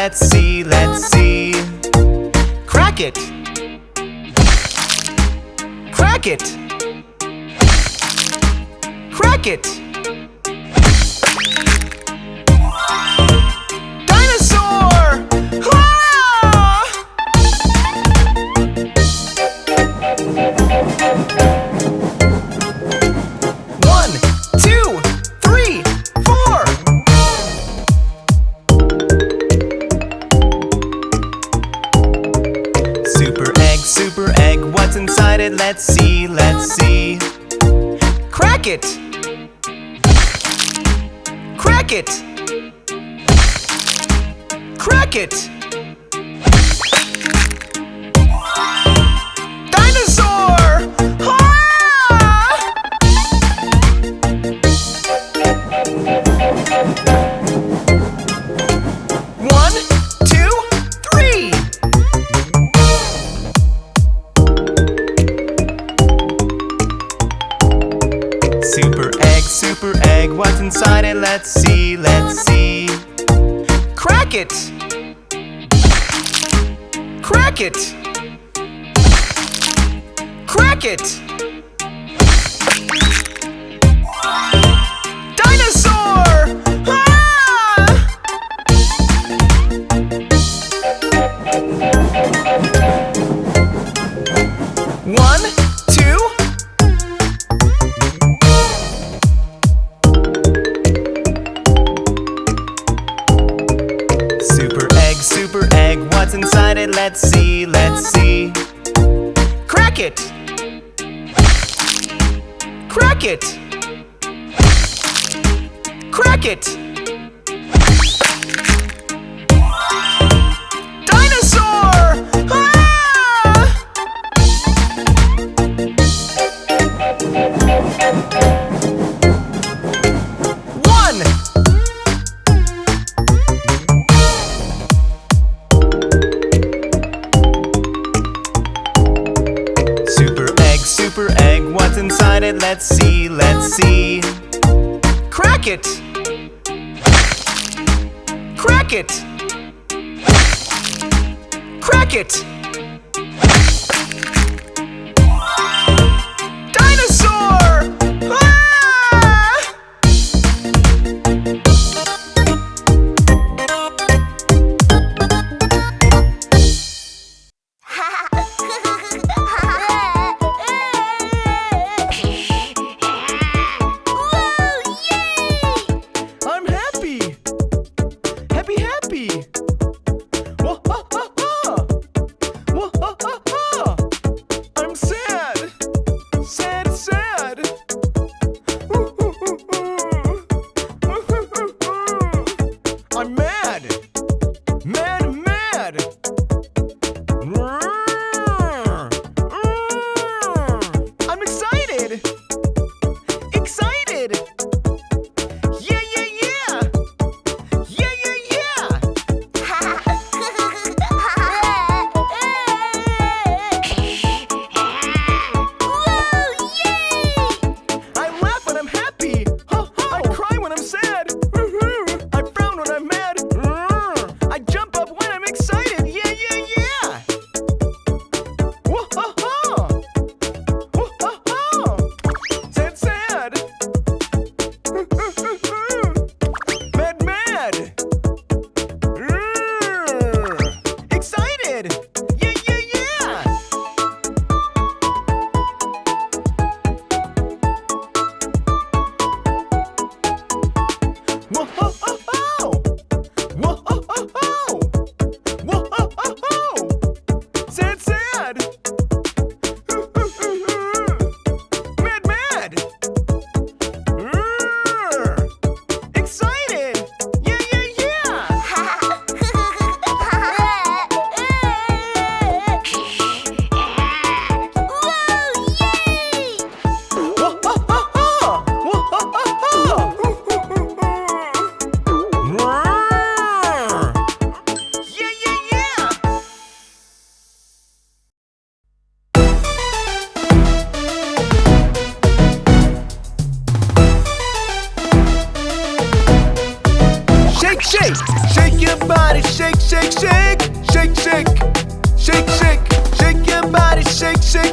let's see, let's see. Crack it. Crack it. Crack it. Dinosaur! Ah! 1, 2, 3, 4. Super egg, what's inside it? Let's see, let's see. Crack it. Crack it. Crack it. Dinosaur! Ah! 1, 2, 3. Super egg, what's inside it? Let's see, let's see. Crack it. Crack it. Crack it. Dinosaur! Ah! 1, 2. Super egg, what's inside it? Let's see, let's see. Crack it. Crack it. Crack it. Dinosaur! Ah! 1. Super egg, what's inside it? Let's see, let's see. Crack it. Crack it. Crack it. Dinosaur! Ah! 1,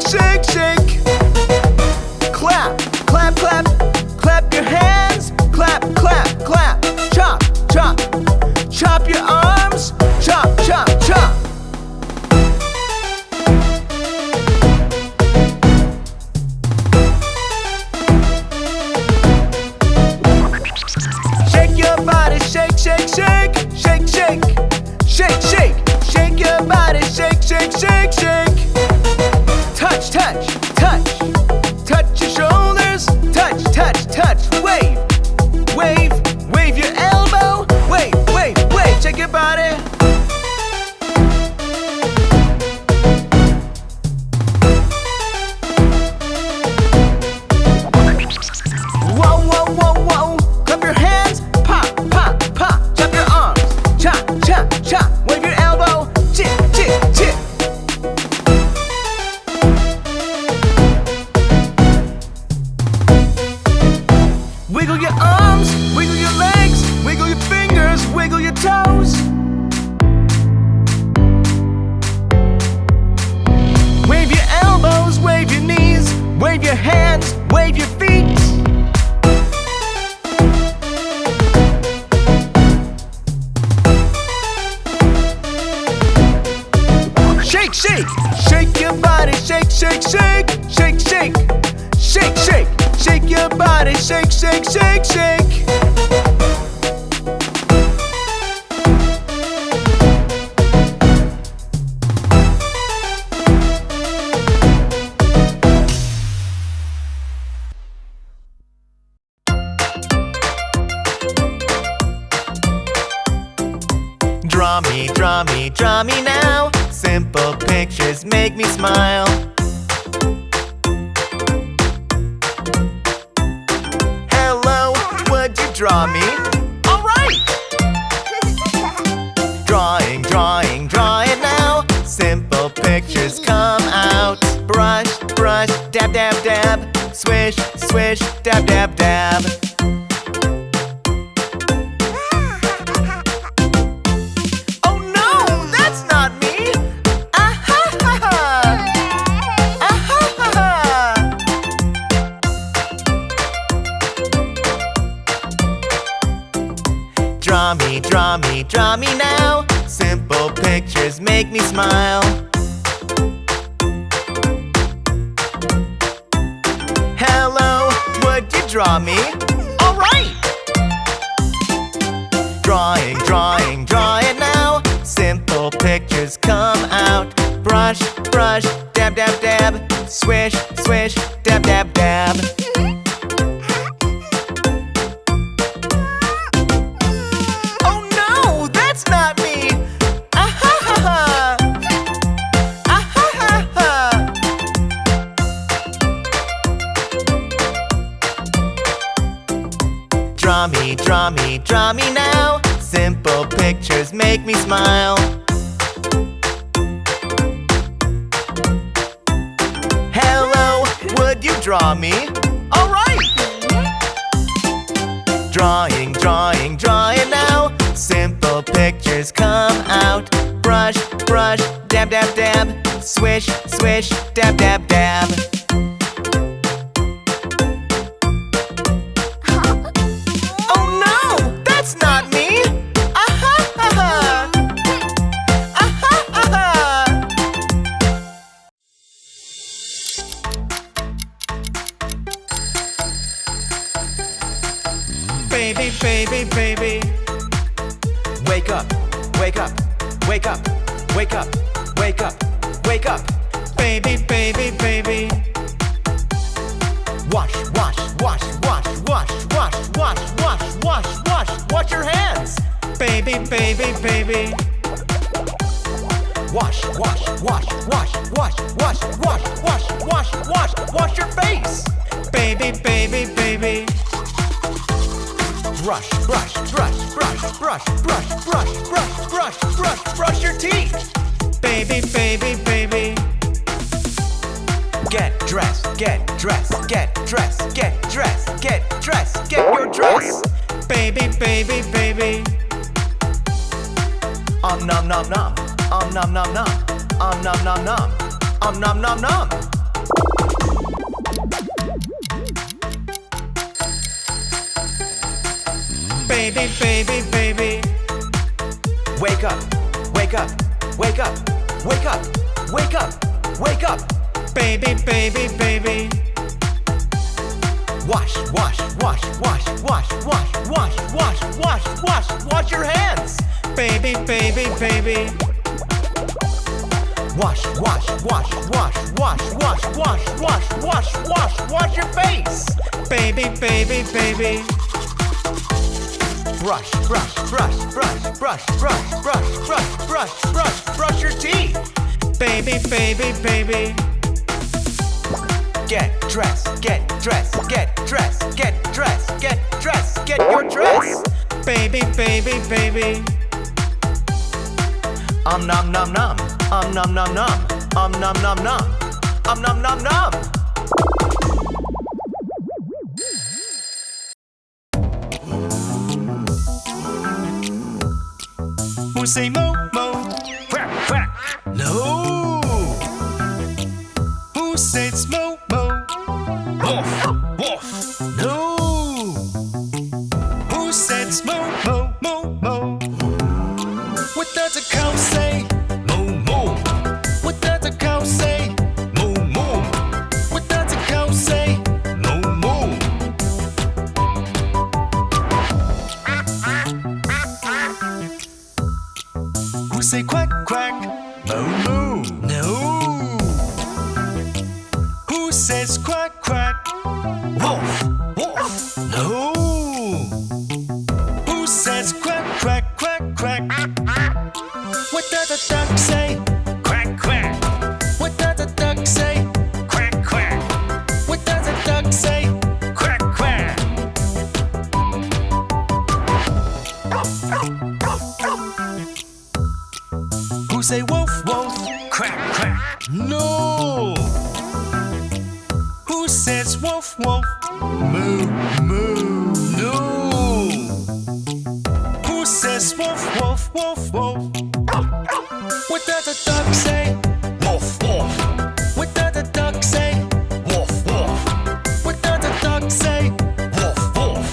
shake, shake, shake. Clap, clap, clap, clap your hands. Clap, clap, clap. Chop, chop, chop your arms. Chop, chop, chop. Shake your body, shake, shake, shake. Shake, shake, shake, shake. Shake your body, shake, shake, shake, shake. Touch, touch, touch. Touch your shoulders. Touch, touch, touch. Wave, wave, wave your elbow. Wave, wave, wave. Shake your body. Whoa, whoa, whoa, whoa. Clap your hands. Pop, pop, pop. Chop your arms. Chop, chop, chop. Wave your elbow. Chip, chip, chip. Wiggle your arms, wiggle your legs, wiggle your fingers, wiggle your toes. Wave your elbows, wave your knees, wave your hands, wave your feet. Shake, shake, shake your body, shake, shake, shake, shake, shake, shake, shake, shake your body, shake, shake, shake, shake. Draw me, draw me, draw me now. Simple pictures make me smile. Hello, would you draw me? Alright! Drawing, drawing, draw it now. Simple pictures come out. Brush, brush, dab, dab, dab. Swish, swish, dab, dab, dab. Draw me, draw me, draw me now. Simple pictures make me smile. Hello, would you draw me? Alright! Drawing, drawing, draw it now. Simple pictures come out. Brush, brush, dab, dab, dab. Swish, swish, dab, dab, dab. Draw me, draw me, draw me now. Simple pictures make me smile. Hello, would you draw me? Alright! Drawing, drawing, draw it now. Simple pictures come out. Brush, brush, dab, dab, dab. Swish, swish, dab, dab, dab. Baby, baby, baby. Wake up, wake up, wake up, wake up, wake up, wake up. Baby, baby, baby. Wash, wash, wash, wash, wash, wash, wash, wash, wash, wash, wash your hands. Baby, baby, baby. Wash, wash, wash, wash, wash, wash, wash, wash, wash, wash, wash your face. Baby, baby, baby. Brush, brush, brush, brush, brush, brush, brush, brush, brush, brush, brush your teeth. Baby, baby, baby. Get dressed, get dressed, get dressed, get dressed, get dressed, get your dress. Baby, baby, baby. Nom nom nom. Nom nom nom nom. Nom nom nom nom. Nom nom nom nom. Baby, baby, baby. Wake up, wake up, wake up, wake up, wake up, wake up. Baby, baby, baby. Wash, wash, wash, wash, wash, wash, wash, wash, wash, wash, wash your hands. Baby, baby, baby. Wash, wash, wash, wash, wash, wash, wash, wash, wash, wash, wash your face. Baby, baby, baby. Brush, brush, brush, brush, brush, brush, brush, brush, brush, brush, brush your teeth. Baby, baby, baby. Get dressed, get dressed, get dressed, get dressed, get dressed, get your dress. Baby, baby, baby. Nom nom nom. Nom nom nom. Nom nom nom. Nom nom nom. Who say mo mo? Quack quack. No. Who says mo mo? Woof woof. No. Who says mo mo mo mo? What does a cow say? Moo moo. What does a cow say? Moo moo. What does a cow say? Moo moo. Who say quack quack? Moo moo. No. Who says quack quack? Wolf wolf. No. Who says quack quack quack quack? What does a duck say? Quack, quack. What does a duck say? Quack, quack. What does a duck say? Quack, quack. Who say wolf, wolf? Quack, quack. No. Who says wolf, wolf? Moo, moo. No. Who says wolf, wolf, wolf, wolf? What does a duck say? Wolf, wolf. What does a duck say? Wolf, wolf. What does a duck say? Wolf, wolf.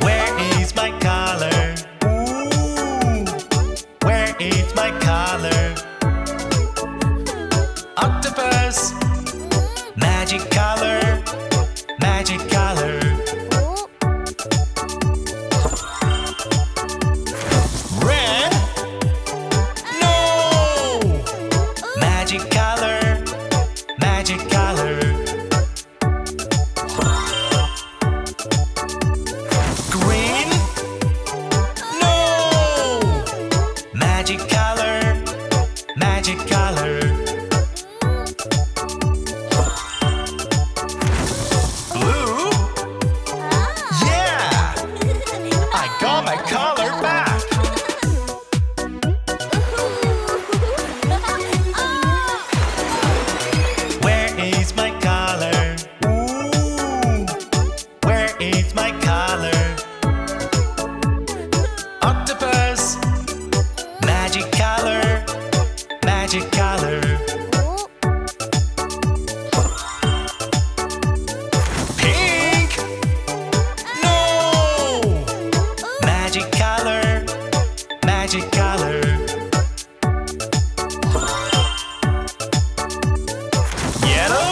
Where is my collar? Ooh. Where is my collar? Octopus, magic color, magic color. Red, no, magic color, magic color. Green, no, magic color, magic color. My collar back. Where is my collar? Ooh. Where is my collar? Octopus, magic color, magic color. Pink, no. Magic color, magic color. Yellow,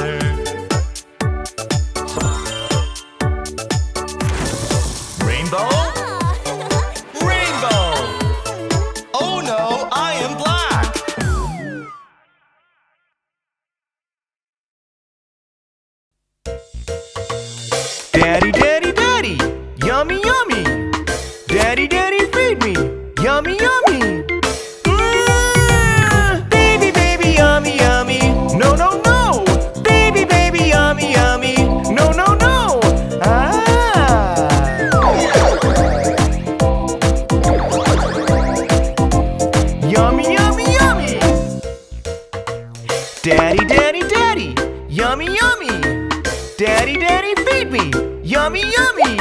color. Rainbow? Rainbow! Oh no, I am black! Daddy, daddy, daddy, yummy, yummy. Daddy, daddy, feed me, yummy, yummy. Baby, baby, yummy, yummy. No, no, no. Baby, baby, yummy, yummy. No, no, no. Yummy, yummy, yummy. Daddy, daddy, daddy, yummy, yummy. Daddy, daddy, feed me, yummy, yummy.